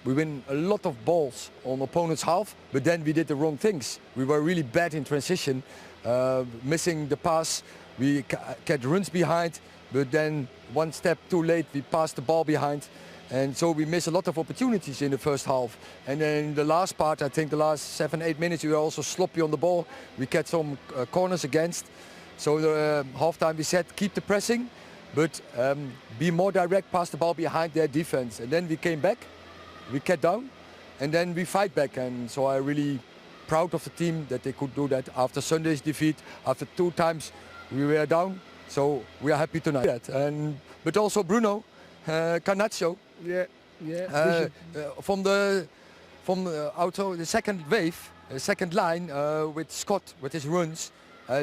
We win a lot of balls on opponent's half, but then we did the wrong things. We were really bad in transition, missing the pass. We get runs behind, but then one step too late, we passed the ball behind. And so we missed a lot of opportunities in the first half. And then the last part, I think the last 7-8 minutes, we were also sloppy on the ball. We get some corners against. So the half-time we said, keep the pressing, but be more direct, pass the ball behind their defense. And then we came back, we kept down, and then we fight back. And so I'm really proud of the team that they could do that after Sunday's defeat. After 2 times we were down, so we are happy tonight. But also Bruno Carnaccio. From the second wave, second line with Scott, with his runs,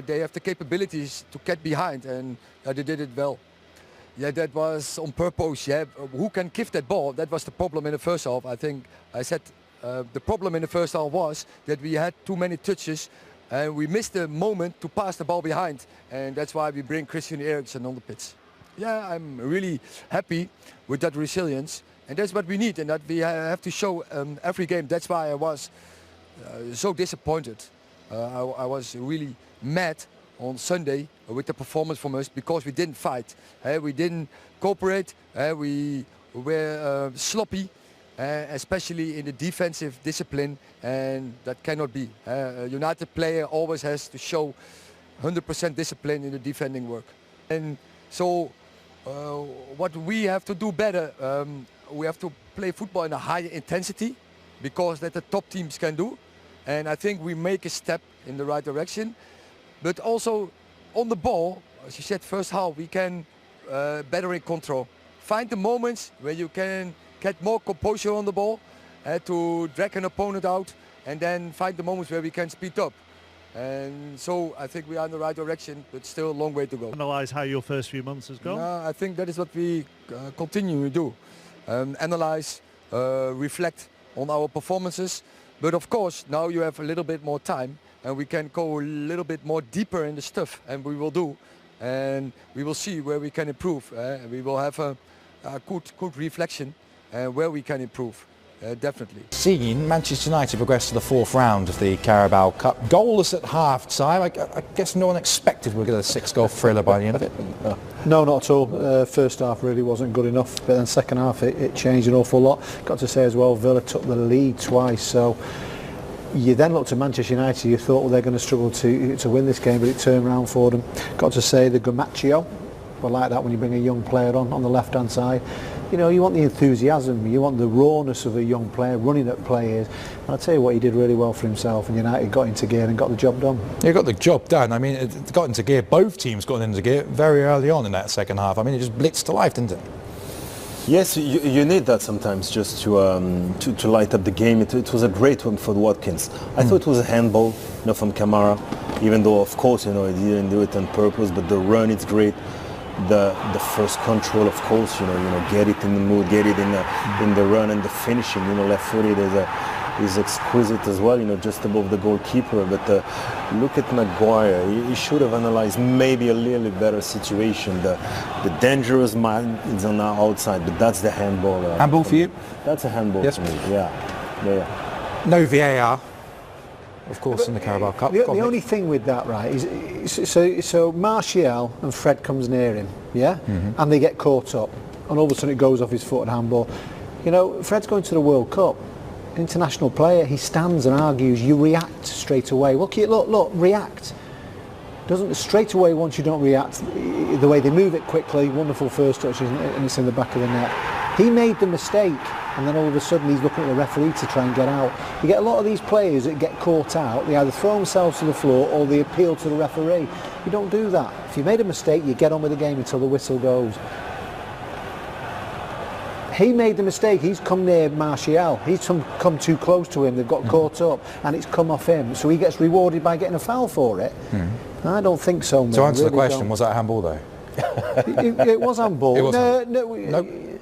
they have the capabilities to get behind, and they did it well. Yeah, that was on purpose. Yeah, who can give that ball? That was the problem in the first half. I think I said the problem in the first half was that we had too many touches, and we missed the moment to pass the ball behind, and that's why we bring Christian Eriksen on the pitch. Yeah, I'm really happy with that resilience, and that's what we need, and that we have to show every game. That's why I was so disappointed. I was really mad on Sunday with the performance from us because we didn't fight. We didn't cooperate. We were sloppy, especially in the defensive discipline, and that cannot be. A United player always has to show 100% discipline in the defending work. And so what we have to do better, we have to play football in a higher intensity, because that the top teams can do. And I think we make a step in the right direction. But also on the ball, as you said, first half, we can better in control. Find the moments where you can get more composure on the ball to drag an opponent out, and then find the moments where we can speed up. And so I think we are in the right direction, but still a long way to go. Analyse how your first few months has gone? I think that is what we continue to do. Analyse, reflect on our performances. But of course, now you have a little bit more time, and we can go a little bit more deeper in the stuff, and we will do. And we will see where we can improve. We will have a good reflection where we can improve. Definitely. Seeing Manchester United progress to the 4th round of the Carabao Cup, goalless at half-time. I guess no one expected we'd get a 6-goal thriller by the end of it. No, not at all. First half really wasn't good enough, but then second half it changed an awful lot. Got to say as well, Villa took the lead twice, so you then looked at Manchester United, you thought, well, they're going to struggle to win this game, but it turned around for them. Got to say, the Garnaccio, I like that when you bring a young player on the left-hand side. You know, you want the enthusiasm, you want the rawness of a young player running at players. And I'll tell you what, he did really well for himself, and United got into gear and got the job done. Yeah, got the job done. I mean, it got into gear. Both teams got into gear very early on in that second half. I mean, it just blitzed to life, didn't it? Yes, you need that sometimes just to light up the game. It was a great one for Watkins. I thought it was a handball, from Kamara, even though, of course, he didn't do it on purpose, but the run, it's great. The first control, of course, get it in the mood, get it in the run, and the finishing, left-footed is exquisite as well, just above the goalkeeper. But look at Maguire. He should have analyzed maybe a little better situation. The dangerous man is on the outside, but that's the handball. Handball for you? That's a handball for me. Yeah. No VAR. Of course, in the Carabao Cup. The only thing with that, right, is so Martial and Fred comes near him, yeah, and they get caught up, and all of a sudden it goes off his foot and handball. Fred's going to the World Cup, international player. He stands and argues. You react straight away. Look, react. Doesn't straight away once you don't react. The way they move it quickly, wonderful first touch, and it's in the back of the net. He made the mistake, and then all of a sudden he's looking at the referee to try and get out. You get a lot of these players that get caught out. They either throw themselves to the floor or they appeal to the referee. You don't do that. If you made a mistake, you get on with the game until the whistle goes. He made the mistake. He's come near Martial. He's come too close to him. They've got caught up, and it's come off him. So he gets rewarded by getting a foul for it. I don't think so, mate. To answer the question, was that a handball though? It was handball. It was no.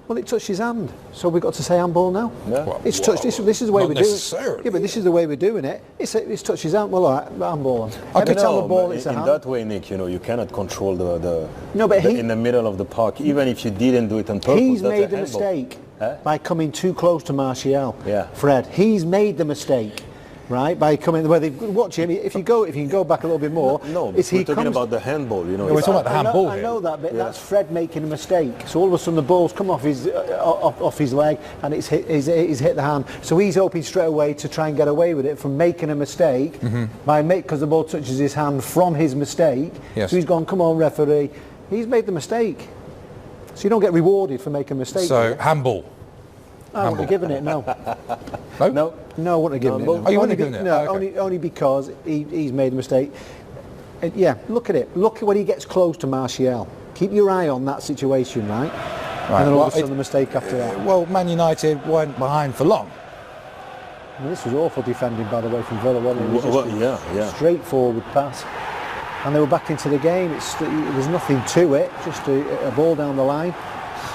Well, it touched his hand, so we've got to say handball now. Yeah. Well, it's touched. This is the way we're doing it. Yeah, but this is the way we're doing it. It's touched his hand. Well, all right, handball. Every time the ball hits the hand. In that way, Nick, you cannot control in the middle of the park, even if you didn't do it on purpose. He's made a mistake, by coming too close to Martial. Yeah. Fred, he's made the mistake, right? By coming where they watch him. If you can go back a little bit more. No, is we're he talking comes, about the handball. You know, we're talking about the handball I here. know that, but that's Fred making a mistake. So all of a sudden the ball's come off his leg and it's hit the hand. So he's hoping straight away to try and get away with it from making a mistake because the ball touches his hand from his mistake. Yes. So he's gone, come on, referee. He's made the mistake. So you don't get rewarded for making a mistake. So handball. I wouldn't have given it, no. No? No, I wouldn't have given it. No. Oh, you wouldn't have given it? No, Oh, okay. only because he's made a mistake. Yeah, look at it. Look at when he gets close to Martial. Keep your eye on that situation, right? And then all of a sudden the mistake after that. Well, Man United weren't behind for long. I mean, this was awful defending, by the way, from Villa, wasn't it? It was just yeah. straightforward pass. And they were back into the game. There's nothing to it, just a ball down the line.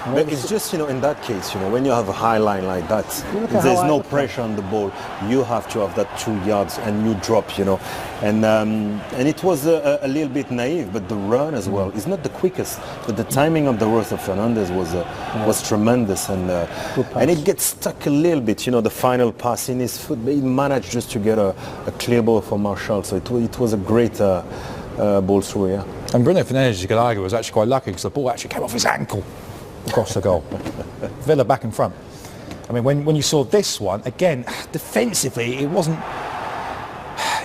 But it's just, in that case, when you have a high line like that, look at there's how no pressure on the ball. You have to have that 2 yards and you drop, And it was a little bit naive, but the run as well is not the quickest. But the timing of the Rosa Fernandez was tremendous. And it gets stuck a little bit, the final pass in his foot. But he managed just to get a clear ball for Martial. So it was a great ball through, yeah. And Bruno Fernandes, you could argue, was actually quite lucky because the ball actually came off his ankle across the goal. Villa back in front. I mean, when you saw this one, again, defensively, it wasn't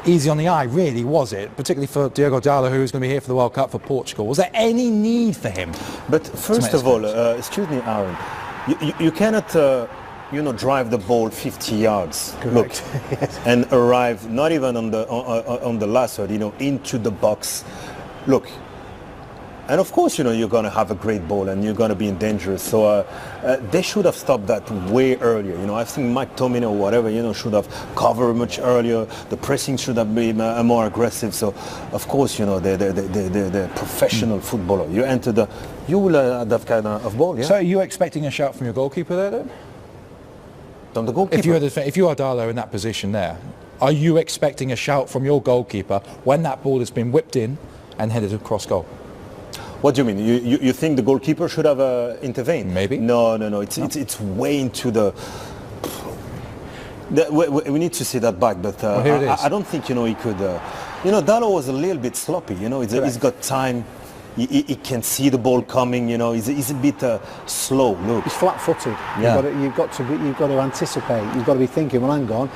easy on the eye, really, was it? Particularly for Diogo Dalot, who was going to be here for the World Cup for Portugal. Was there any need for him? But first of all, excuse me, Aaron, you cannot, drive the ball 50 yards, look, and arrive not even on the last third, into the box. Look. And of course, you're going to have a great ball and you're going to be in danger. So they should have stopped that way earlier. I think Mike Tomino or whatever, should have covered much earlier. The pressing should have been more aggressive. So, of course, they're professional footballer. You will have that kind of ball, yeah? So are you expecting a shout from your goalkeeper there, then? From the goalkeeper? If you are Darlow in that position there, are you expecting a shout from your goalkeeper when that ball has been whipped in and headed across goal? What do you mean? You think the goalkeeper should have intervened? Maybe. No. It's way into the. We need to see that back, but here it is. I don't think he could. Dalot was a little bit sloppy. He's got time. He can see the ball coming. He's a bit slow. Look, he's flat-footed. Yeah. You've got to anticipate. You've got to be thinking, well, hang on.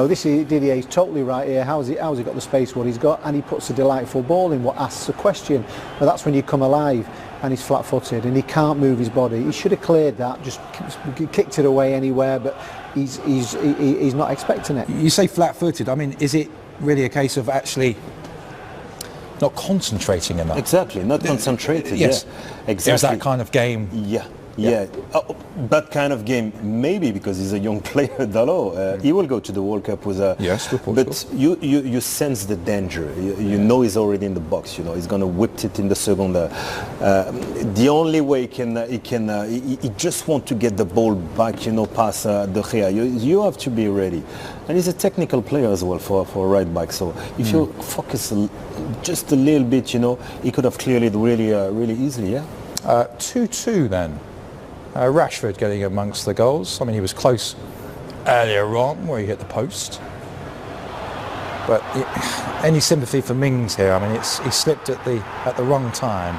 This is Didier's totally right here. How's he got the space? What he's got, and he puts a delightful ball in. What asks a question? But that's when you come alive, and he's flat-footed, and he can't move his body. He should have cleared that, just kicked it away anywhere. But he's not expecting it. You say flat-footed. I mean, is it really a case of actually not concentrating enough? Exactly, not concentrated. Yes, yeah. Exactly. It was that kind of game. Yeah. That kind of game, maybe because he's a young player, Dalot. He will go to the World Cup with a. Yes, with Portugal. But you sense the danger. You know he's already in the box. He's going to whip it in the second. The only way he just want to get the ball back. Past De Gea. You have to be ready, and he's a technical player as well for a right back. So if you focus just a little bit, he could have cleared it really easily. Yeah. 2-2 then. Rashford getting amongst the goals. I mean, he was close earlier on where he hit the post. But any sympathy for Mings here? I mean, he slipped at the wrong time.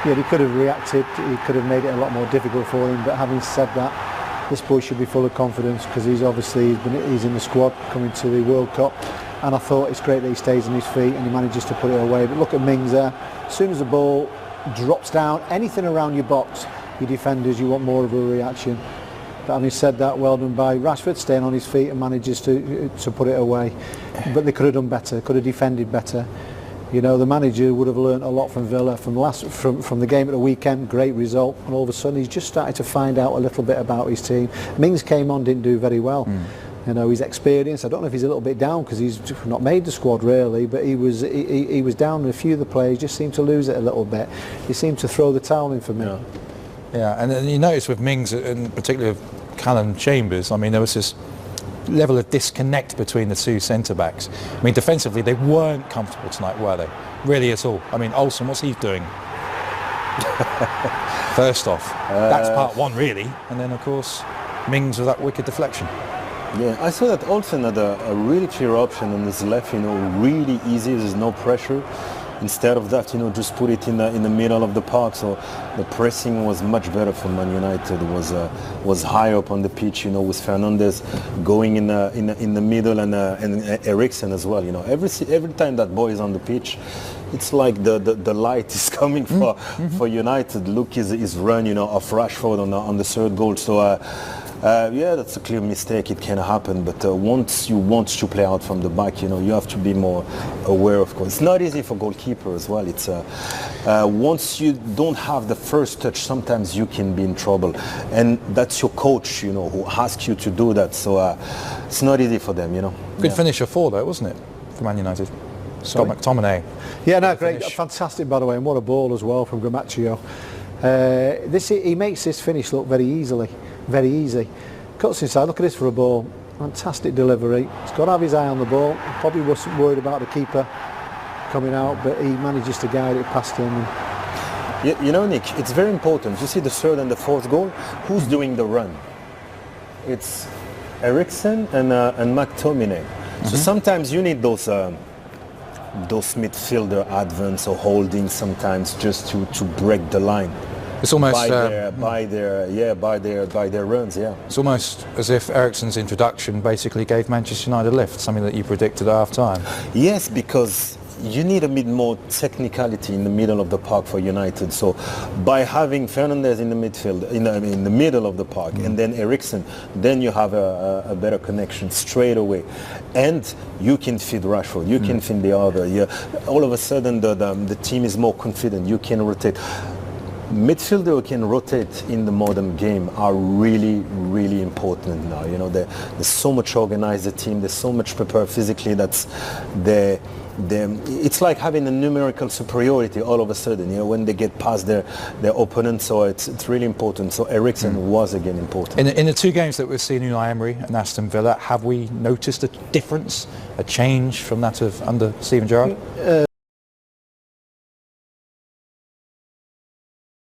Yeah, he could have reacted. He could have made it a lot more difficult for him. But having said that, this boy should be full of confidence because he's in the squad coming to the World Cup. And I thought it's great that he stays on his feet and he manages to put it away. But look at Mings there. As soon as the ball drops down, anything around your box, your defenders, you want more of a reaction. But having said that, well done by Rashford, staying on his feet and manages to put it away. But they could have done better, could have defended better. The manager would have learnt a lot from Villa from the game at the weekend. Great result, and all of a sudden he's just started to find out a little bit about his team. Mings came on, didn't do very well. His experience, I don't know if he's a little bit down because he's not made the squad really, but he was down, and a few of the players just seemed to lose it a little bit. He seemed to throw the towel in for me. Yeah, and then you notice with Mings and particularly with Callum Chambers, I mean, there was this level of disconnect between the two centre-backs. I mean, defensively, they weren't comfortable tonight, were they? Really at all. I mean, Olsen, what's he doing? First off, that's part one really, and then of course Mings with that wicked deflection. Yeah, I saw that Olsen had a really clear option on his left, really easy, there's no pressure. Instead of that, just put it in the middle of the park. So the pressing was much better for Man United. Was high up on the pitch, with Fernandes going in the middle and Eriksen as well. Every time that boy is on the pitch, it's like the light is coming for United. Look his run, of Rashford on the third goal. So. Yeah, that's a clear mistake. It can happen, but once you want to play out from the back, you have to be more aware. Of course, it's not easy for goalkeeper as well. It's once you don't have the first touch, sometimes you can be in trouble, and that's your coach, who asks you to do that. So it's not easy for them, Good finisher for though, wasn't it, for Man United? Scott McTominay. Yeah, no, great, fantastic by the way, and what a ball as well from Gramaccio. He makes this finish look very easy. Cuts inside, look at this for a ball. Fantastic delivery. He's got to have his eye on the ball. Probably wasn't worried about the keeper coming out, but he manages to guide it past him. Nick, it's very important. You see the third and the fourth goal? Who's doing the run? It's Eriksen and McTominay. So sometimes you need those midfielder advance or holding sometimes just to break the line. It's almost by their runs. Yeah. It's almost as if Eriksen's introduction basically gave Manchester United a lift, something that you predicted at half time. Yes, because you need a bit more technicality in the middle of the park for United. So by having Fernandes in the midfield, in the middle of the park, and then Eriksen, then you have a better connection straight away, and you can feed Rashford, you can feed the other. Yeah. All of a sudden the team is more confident. You can rotate. Midfielder who can rotate in the modern game are really, really important now. There's so much organized the team. There's so much prepared physically. It's like having a numerical superiority all of a sudden. When they get past their opponent. So it's really important. So Eriksen was again important. In the two games that we've seen Unai Emery and Aston Villa, have we noticed a difference, a change from that of under Steven Gerrard?